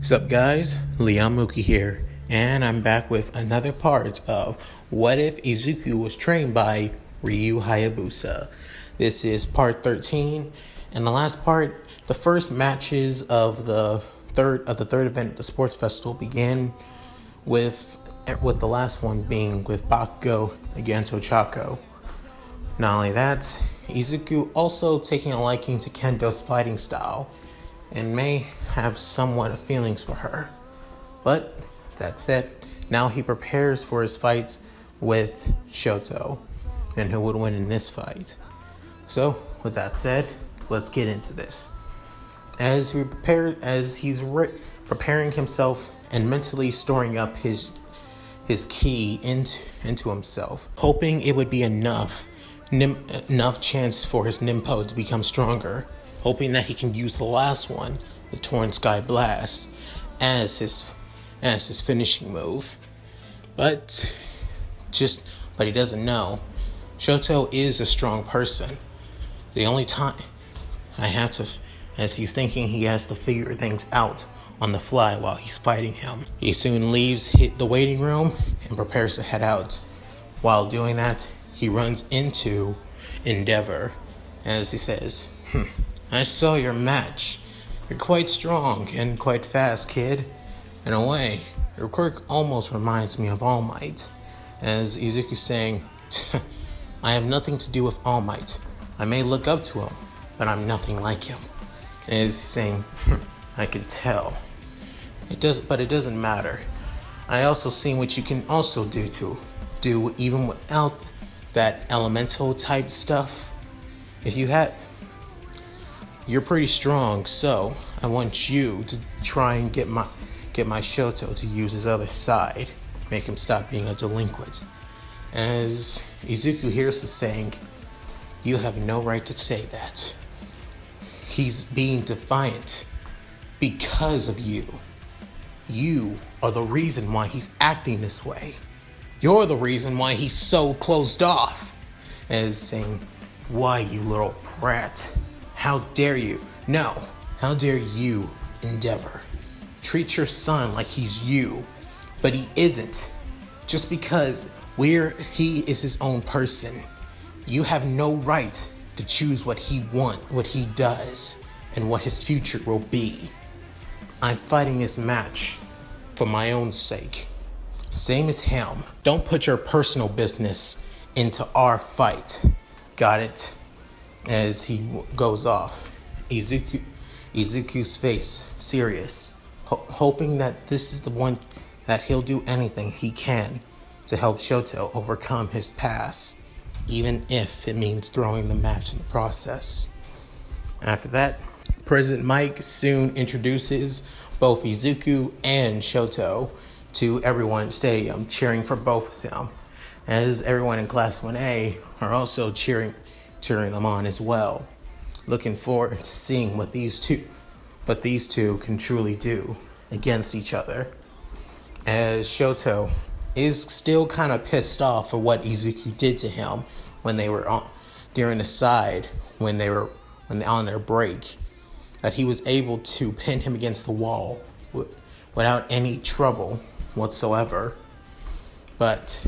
What's up, guys? Mooky here, and I'm back with another part of What If Izuku Was Trained by Ryu Hayabusa. This is part 13, and the last part, the first matches of the third event at the sports festival began with the last one being with Bakugo against Ochako. Not only that, Izuku also taking a liking to Kendo's fighting style, and may have somewhat of feelings for her. But that said, now he prepares for his fights with Shoto, and who would win in this fight. So, with that said, let's get into this. As he's preparing himself and mentally storing up his ki into himself, hoping it would be enough chance for his Nimpo to become stronger, hoping that he can use the last one, the Torn Sky Blast, as his finishing move. But he doesn't know, Shoto is a strong person. The only time as he's thinking, he has to figure things out on the fly while he's fighting him. He soon leaves the waiting room and prepares to head out. While doing that, he runs into Endeavor, as he says, I saw your match. You're quite strong and quite fast, kid. In a way, your quirk almost reminds me of All Might. As Izuku's saying, I have nothing to do with All Might. I may look up to him, but I'm nothing like him. As he's saying, I can tell. But it doesn't matter. I also seen what you can also do even without that elemental type stuff. You're pretty strong, so I want you to try and get my Shoto to use his other side, make him stop being a delinquent. As Izuku hears the saying, you have no right to say that. He's being defiant because of you. You are the reason why he's acting this way. You're the reason why he's so closed off. As saying, why, you little brat? How dare you? No, how dare you, Endeavor? Treat your son like he's you, but he isn't. Just because he is his own person, you have no right to choose what he does, and what his future will be. I'm fighting this match for my own sake. Same as him. Don't put your personal business into our fight. Got it? As he goes off, Izuku's face serious, hoping that this is the one that he'll do anything he can to help Shoto overcome his past, even if it means throwing the match in the process. After that, President Mike soon introduces both Izuku and Shoto to everyone in the stadium, cheering for both of them, as everyone in Class 1A are also cheering them on as well. Looking forward to seeing what these two can truly do against each other. As Shoto is still kind of pissed off for what Izuku did to him when they were on their break, that he was able to pin him against the wall without any trouble whatsoever, but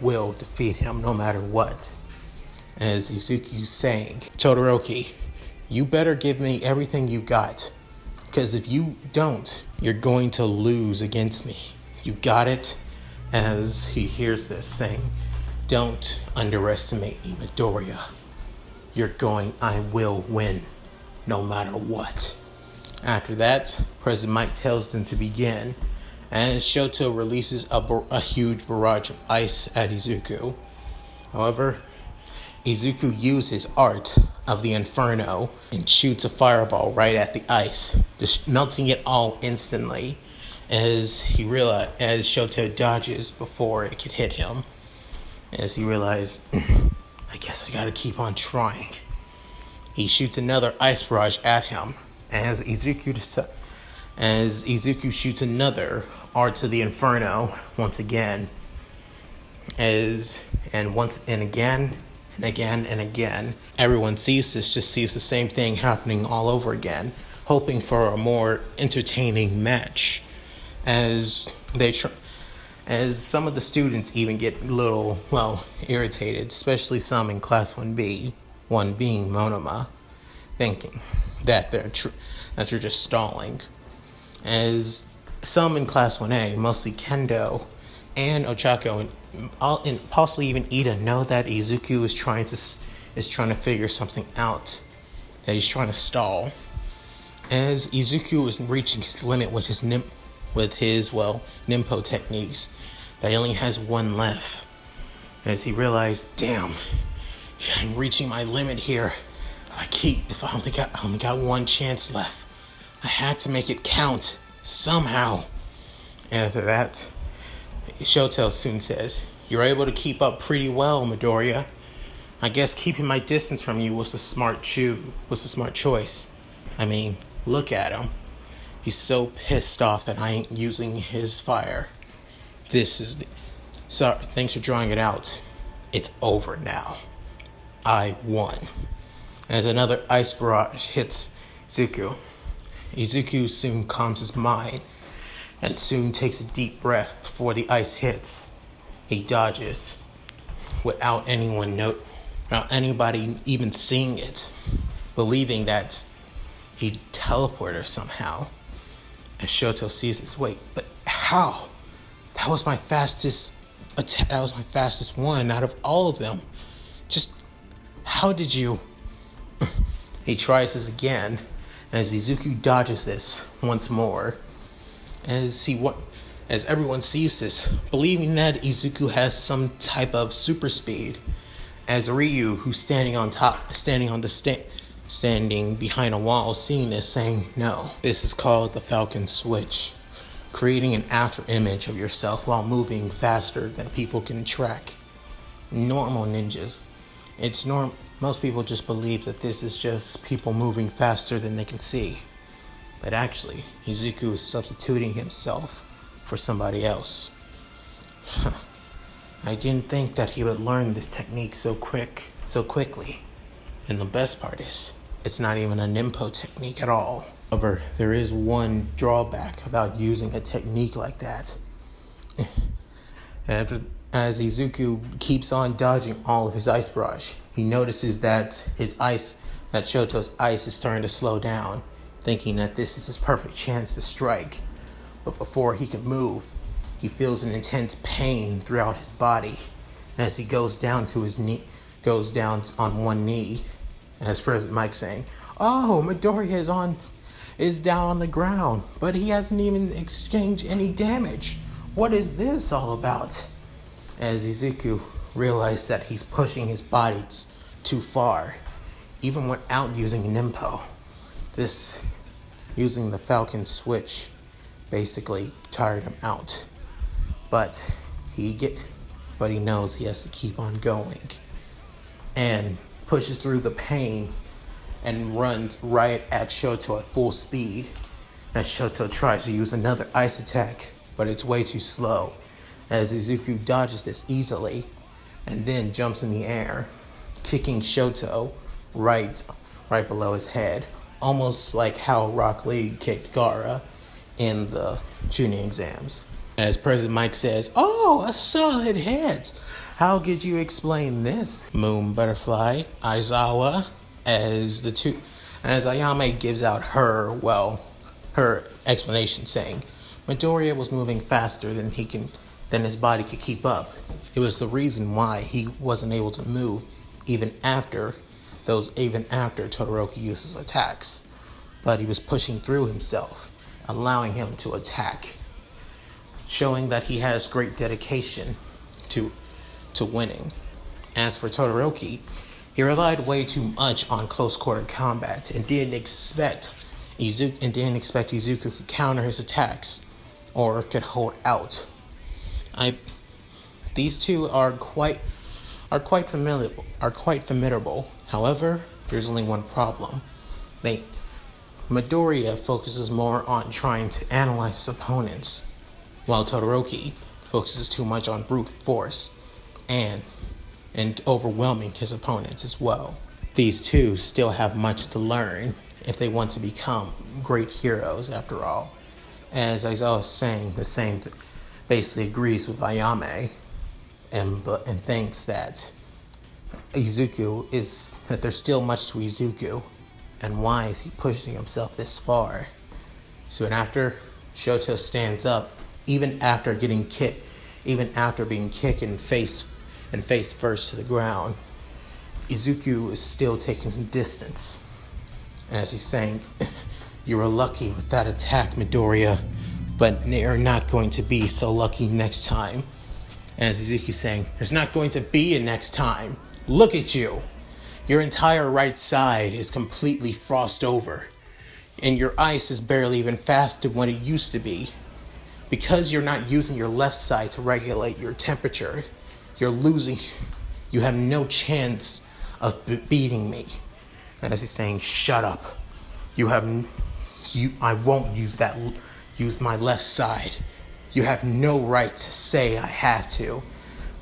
will defeat him no matter what. As Izuku's saying, Todoroki, you better give me everything you got, because if you don't, you're going to lose against me. You got it? As he hears this saying, don't underestimate me, Midoriya. I will win, no matter what. After that, President Mike tells them to begin, as Shoto releases a huge barrage of ice at Izuku. However, Izuku uses his art of the Inferno and shoots a fireball right at the ice, just melting it all instantly, as Shoto dodges before it could hit him. As he realizes, I guess I gotta keep on trying. He shoots another ice barrage at him, as Izuku shoots another art of the Inferno once again, and again, everyone sees the same thing happening all over again, hoping for a more entertaining match. As as some of the students even get a little, irritated, especially some in Class 1B, one being Monoma, thinking that they're just stalling. As some in Class 1A, mostly Kendo and Ochako and possibly even Ida, know that Izuku is trying to figure something out, that he's trying to stall. As Izuku is reaching his limit with his Nimpo techniques, that he only has one left. As he realized, damn, I'm reaching my limit here. If I only got one chance left, I had to make it count somehow. And after that, Shoto soon says, "You're able to keep up pretty well, Midoriya. I guess keeping my distance from you was the smart choice. I mean, look at him. He's so pissed off that I ain't using his fire. Sorry, thanks for drawing it out. It's over now. I won." As another ice barrage hits Izuku soon calms his mind and soon takes a deep breath before the ice hits. He dodges without anybody even seeing it, believing that he teleported somehow. As Shoto sees this, wait, but how? That was my fastest attack. That was my fastest one out of all of them. Just how did you? He tries this again, as Izuku dodges this once more. As everyone sees this, believing that Izuku has some type of super speed. As Ryu, who's standing behind a wall, seeing this, saying, "No, this is called the Falcon Switch, creating an after image of yourself while moving faster than people can track." Normal ninjas, most people just believe that this is just people moving faster than they can see. But actually, Izuku is substituting himself for somebody else. I didn't think that he would learn this technique so quickly. And the best part is, it's not even a Nimpo technique at all. However, there is one drawback about using a technique like that. As Izuku keeps on dodging all of his ice barrage, he notices that Shoto's ice is starting to slow down, thinking that this is his perfect chance to strike. But before he can move, he feels an intense pain throughout his body as he goes down on one knee. As President Mike saying, "Oh, Midoriya is down on the ground, but he hasn't even exchanged any damage. What is this all about?" As Izuku realized that he's pushing his body too far, even without using Nimpo. Using the Falcon Switch basically tired him out. But he knows he has to keep on going, and pushes through the pain and runs right at Shoto at full speed. As Shoto tries to use another ice attack, but it's way too slow. As Izuku dodges this easily and then jumps in the air, kicking Shoto right below his head, almost like how Rock Lee kicked Gaara in the Chunin exams. As President Mike says, "Oh, a solid hit. How could you explain this, Moon Butterfly Aizawa?" As Ayame gives out her explanation, saying, "Midoriya was moving faster than his body could keep up. It was the reason why he wasn't able to move even after Todoroki uses attacks. But he was pushing through himself, allowing him to attack, showing that he has great dedication to winning. As for Todoroki, he relied way too much on close quarter combat and didn't expect Izuku could counter his attacks or could hold out. These two are quite formidable. However, there's only one problem. Midoriya focuses more on trying to analyze his opponents, while Todoroki focuses too much on brute force and overwhelming his opponents as well. These two still have much to learn, if they want to become great heroes after all. As I was saying, the same basically agrees with Ayame and thinks that that there's still much to Izuku, and why is he pushing himself this far? Soon after, Shoto stands up, even after being kicked and face first to the ground. Izuku is still taking some distance, as he's saying, "You were lucky with that attack, Midoriya, but you're not going to be so lucky next time." And as Izuku's saying, "There's not going to be a next time. Look at you. Your entire right side is completely frost over, and your ice is barely even faster than what it used to be. Because you're not using your left side to regulate your temperature, you're losing. You have no chance of beating me." And as he's saying, "Shut up. I won't use my left side. You have no right to say I have to."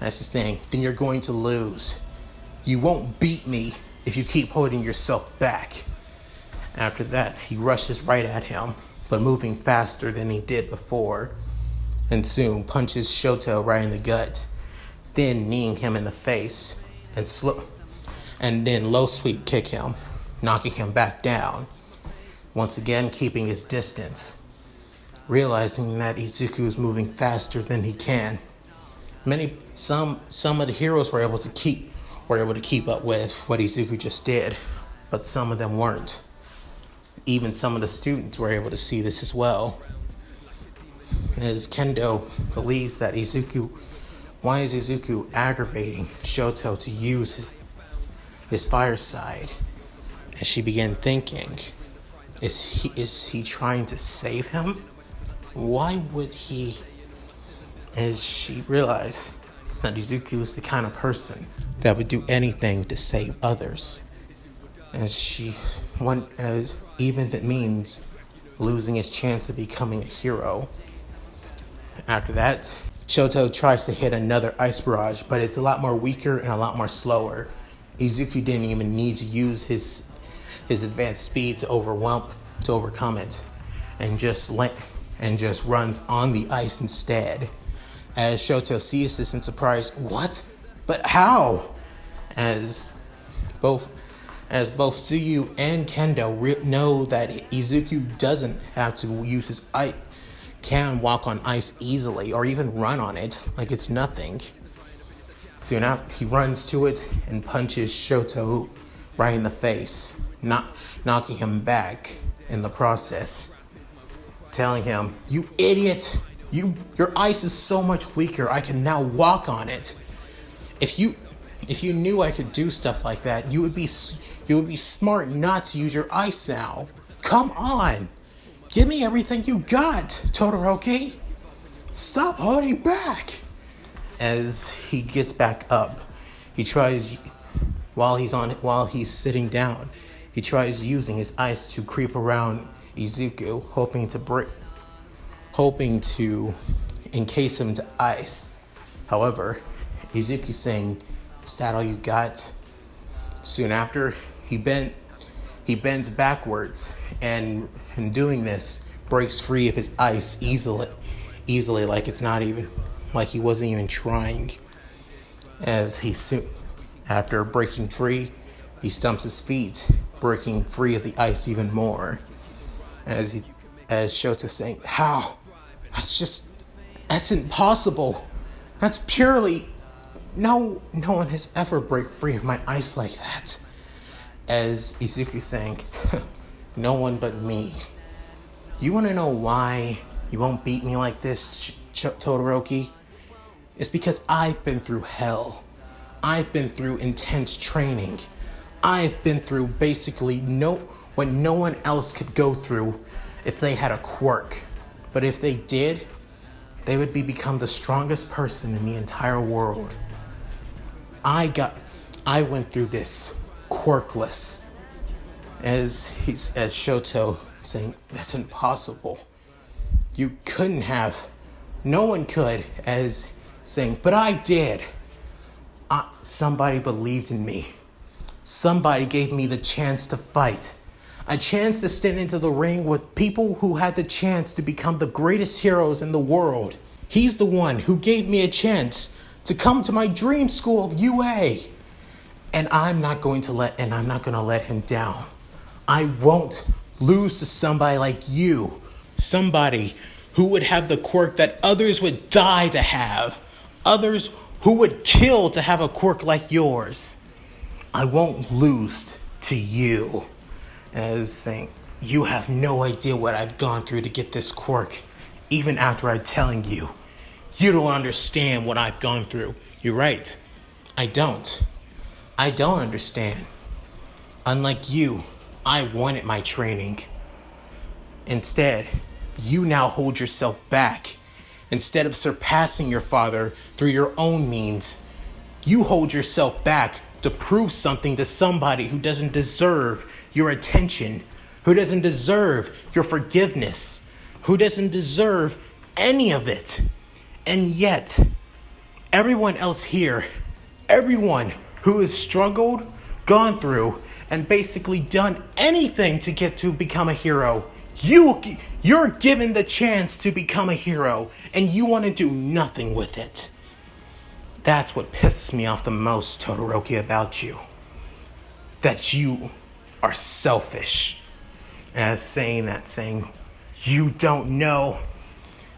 As he's saying, "Then you're going to lose. You won't beat me if you keep holding yourself back." After that, he rushes right at him, but moving faster than he did before, and soon punches Shoto right in the gut, then kneeing him in the face, and then low sweep kick him, knocking him back down, once again keeping his distance. Realizing that Izuku is moving faster than he can, some of the heroes were able to keep up with what Izuku just did, but some of them weren't. Even some of the students were able to see this as well. As Kendo believes that why is Izuku aggravating Shoto to use his fire side? And she began thinking, is he trying to save him? Why would he? As she realized that Izuku is the kind of person that would do anything to save others. Even if it means losing his chance of becoming a hero. After that, Shoto tries to hit another ice barrage, but it's a lot more weaker and a lot more slower. Izuku didn't even need to use his advanced speed to overcome it, and just runs on the ice instead. As Shoto sees this in surprise, "What? But how?" As both Tsuyu and Kendo know that Izuku doesn't have to use his ice, can walk on ice easily, or even run on it like it's nothing. Soon out, he runs to it and punches Shoto right in the face, knocking him back in the process, telling him, "You idiot! Your ice is so much weaker, I can now walk on it. If you knew I could do stuff like that, you would be smart not to use your ice now. Come on! Give me everything you got, Todoroki! Stop holding back!" As he gets back up, he tries, while he's sitting down, he tries using his ice to creep around Izuku, hoping to encase him to ice. However, Izuku's saying, "Is that all you got?" Soon after, he bends backwards, and in doing this, breaks free of his ice easily, like he wasn't even trying. After breaking free, he stumps his feet, breaking free of the ice even more. As Shoto's saying, "How? That's impossible. That's purely, no one has ever break free of my ice like that." As Izuku's saying, "No one but me. You want to know why you won't beat me like this, Todoroki? It's because I've been through hell. I've been through intense training. I've been through basically what no one else could go through if they had a quirk. But if they did, they would become the strongest person in the entire world. I went through this quirkless." As Shoto saying, "That's impossible. You couldn't have. No one could." As saying, "But I did. Somebody believed in me. Somebody gave me the chance to fight. A chance to stand into the ring with people who had the chance to become the greatest heroes in the world. He's the one who gave me a chance to come to my dream school of UA. And I'm not going to let him down. I won't lose to somebody like you. Somebody who would have the quirk that others would die to have. Others who would kill to have a quirk like yours. I won't lose to you. As saying, you have no idea what I've gone through to get this quirk. Even after I'm telling you. You don't understand what I've gone through. You're right. I don't understand. Unlike you, I wanted my training. Instead, you now hold yourself back. Instead of surpassing your father through your own means, you hold yourself back to prove something to somebody who doesn't deserve your attention, who doesn't deserve your forgiveness, who doesn't deserve any of it. And yet, everyone else here, everyone who has struggled, gone through, and basically done anything to get to become a hero, you're given the chance to become a hero, and you want to do nothing with it. That's what pisses me off the most, Todoroki, about you. That you are selfish. As saying, you don't know.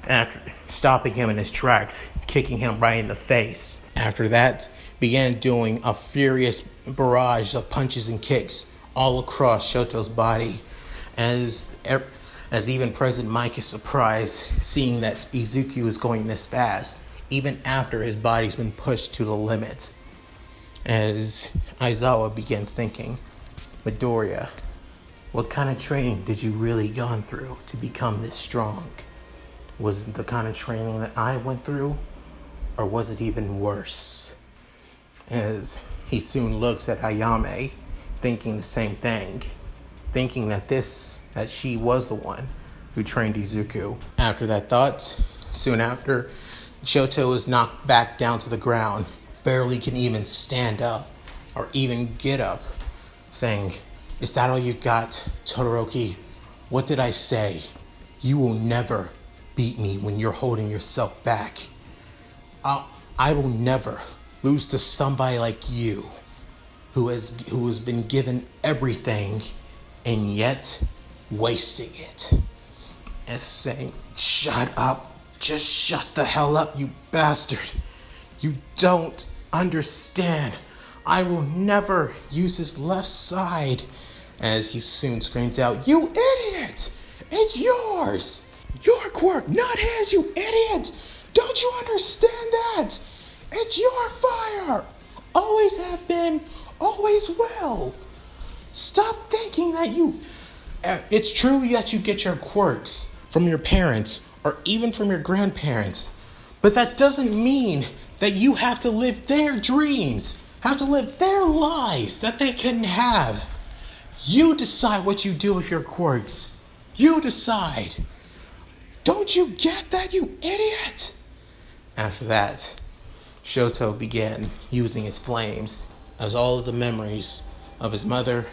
After stopping him in his tracks, kicking him right in the face. After that, began doing a furious barrage of punches and kicks all across Shoto's body. As even President Mike is surprised seeing that Izuku is going this fast, even after his body's been pushed to the limit. As Aizawa begins thinking, Midoriya, what kind of training did you really gone through to become this strong? Was it the kind of training that I went through, or was it even worse? As he soon looks at Ayame, thinking the same thing, thinking that she was the one who trained Izuku. After that thought, soon after, Shoto is knocked back down to the ground, barely can even stand up or even get up, saying, "Is that all you got, Todoroki? What did I say? You will never beat me when you're holding yourself back. I will never lose to somebody like you, who has been given everything and yet wasting it." As saying, "Shut up. Just shut the hell up, you bastard. You don't understand. I will never use his left side." As he soon screams out, "You idiot! It's yours! Your quirk, not his, you idiot! Don't you understand that? It's your fire! Always have been, always will. Stop thinking that it's true that you get your quirks from your parents or even from your grandparents, but that doesn't mean that you have to live their dreams, have to live their lives that they couldn't have. You decide what you do with your quirks. You decide. Don't you get that, you idiot?" After that, Shoto began using his flames as all of the memories of his mother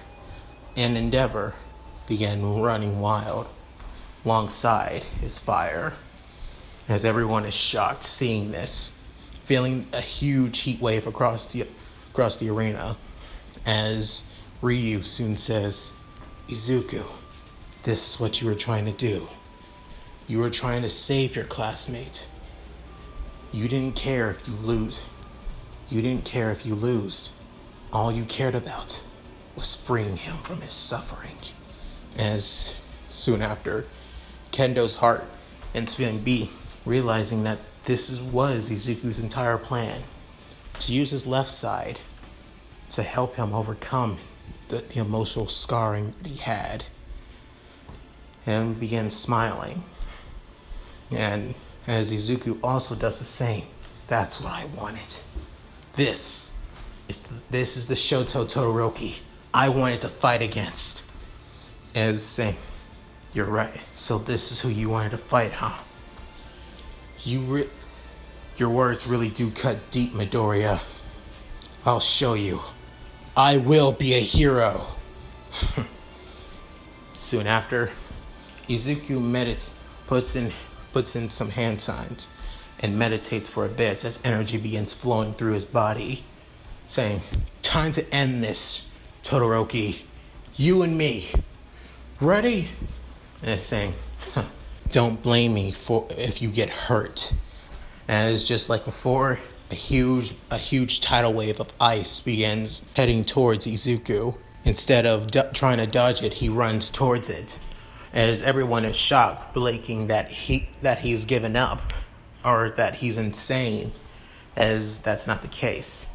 and Endeavor began running wild alongside his fire. As everyone is shocked seeing this, feeling a huge heat wave across the arena, as Ryu soon says, "Izuku, this is what you were trying to do. You were trying to save your classmate. You didn't care if you lose. All you cared about was freeing him from his suffering." As soon after, Kendo's heart ends feeling beat, realizing that this was Izuku's entire plan, to use his left side to help him overcome the emotional scarring that he had, and began smiling. And as Izuku also does the same, "That's what I wanted. This is the Shoto Todoroki I wanted to fight against." As saying, "You're right. So this is who you wanted to fight, huh? Your words really do cut deep, Midoriya. I'll show you. I will be a hero." Soon after, Izuku puts in some hand signs and meditates for a bit as energy begins flowing through his body, saying, "Time to end this, Todoroki. You and me. Ready?" And it's saying, "Don't blame me for if you get hurt." As just like before, a huge tidal wave of ice begins heading towards Izuku. Instead of trying to dodge it, he runs towards it. As everyone is shocked, blinking that he's given up or that he's insane, as that's not the case.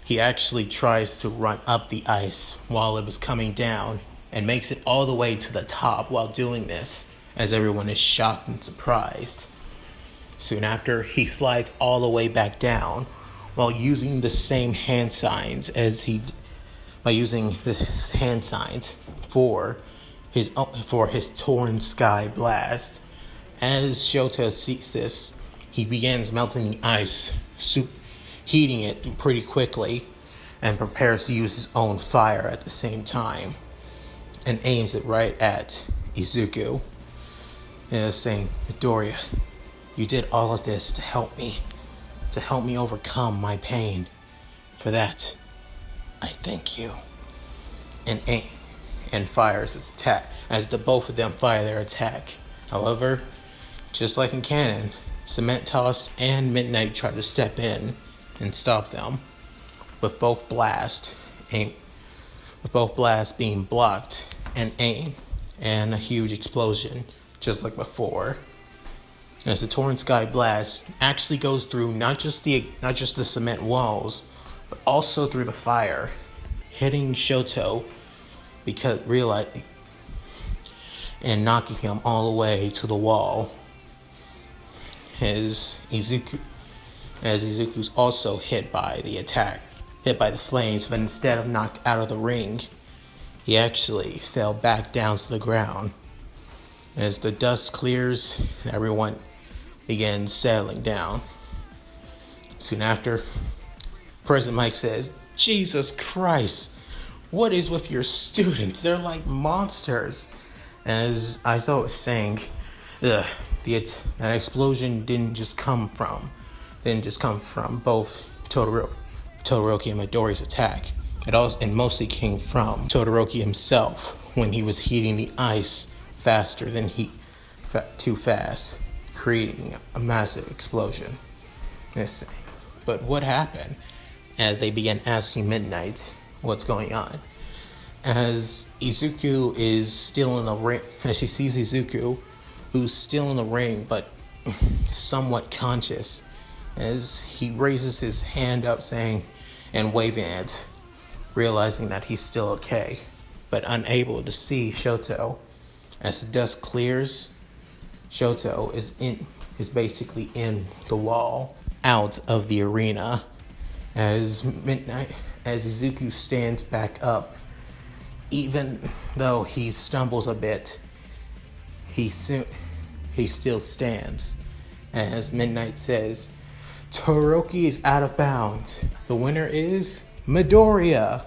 He actually tries to run up the ice while it was coming down and makes it all the way to the top while doing this, as everyone is shocked and surprised. Soon after, he slides all the way back down while using the same hand signs for his torn sky blast. As Shoto sees this, he begins melting the ice, heating it pretty quickly, and prepares to use his own fire at the same time, and aims it right at Izuku. And is saying, "Midoriya, you did all of this to help me overcome my pain. For that, I thank you." And fires his attack as the both of them fire their attack. However, just like in canon, Cement Toss and Midnight try to step in and stop them, with both blasts being blocked and aimed, and a huge explosion, just like before. As the Torrent Sky Blast actually goes through not just the cement walls, but also through the fire, hitting Shoto and knocking him all the way to the wall. As Izuku's also hit by the flames, but instead of knocked out of the ring, he actually fell back down to the ground. As the dust clears, everyone begins settling down. Soon after, President Mike says, "Jesus Christ, what is with your students? They're like monsters." As Aizo was saying, that explosion didn't just come from both Todoroki and Midoriya's attack. It mostly came from Todoroki himself when he was heating the ice too fast, creating a massive explosion. But what happened? As they began asking Midnight what's going on. As Izuku is still in the ring, as she sees Izuku, who's still in the ring but somewhat conscious, as he raises his hand up and waving it, realizing that he's still okay, but unable to see Shoto. As the dust clears, Shoto is basically in the wall, out of the arena. As Izuku stands back up, even though he stumbles a bit, he still stands. As Midnight says, "Todoroki is out of bounds. The winner is Midoriya."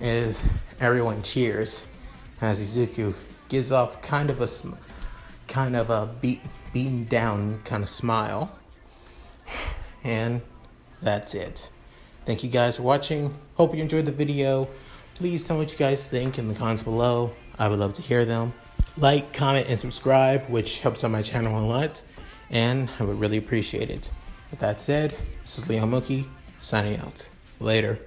As everyone cheers, as Izuku gives off kind of a beaten down kind of smile. And that's it. Thank you guys for watching. Hope you enjoyed the video. Please tell me what you guys think in the comments below. I would love to hear them. Like, comment, and subscribe, which helps on my channel a lot, and I would really appreciate it. With that said, this is Mooky signing out. Later.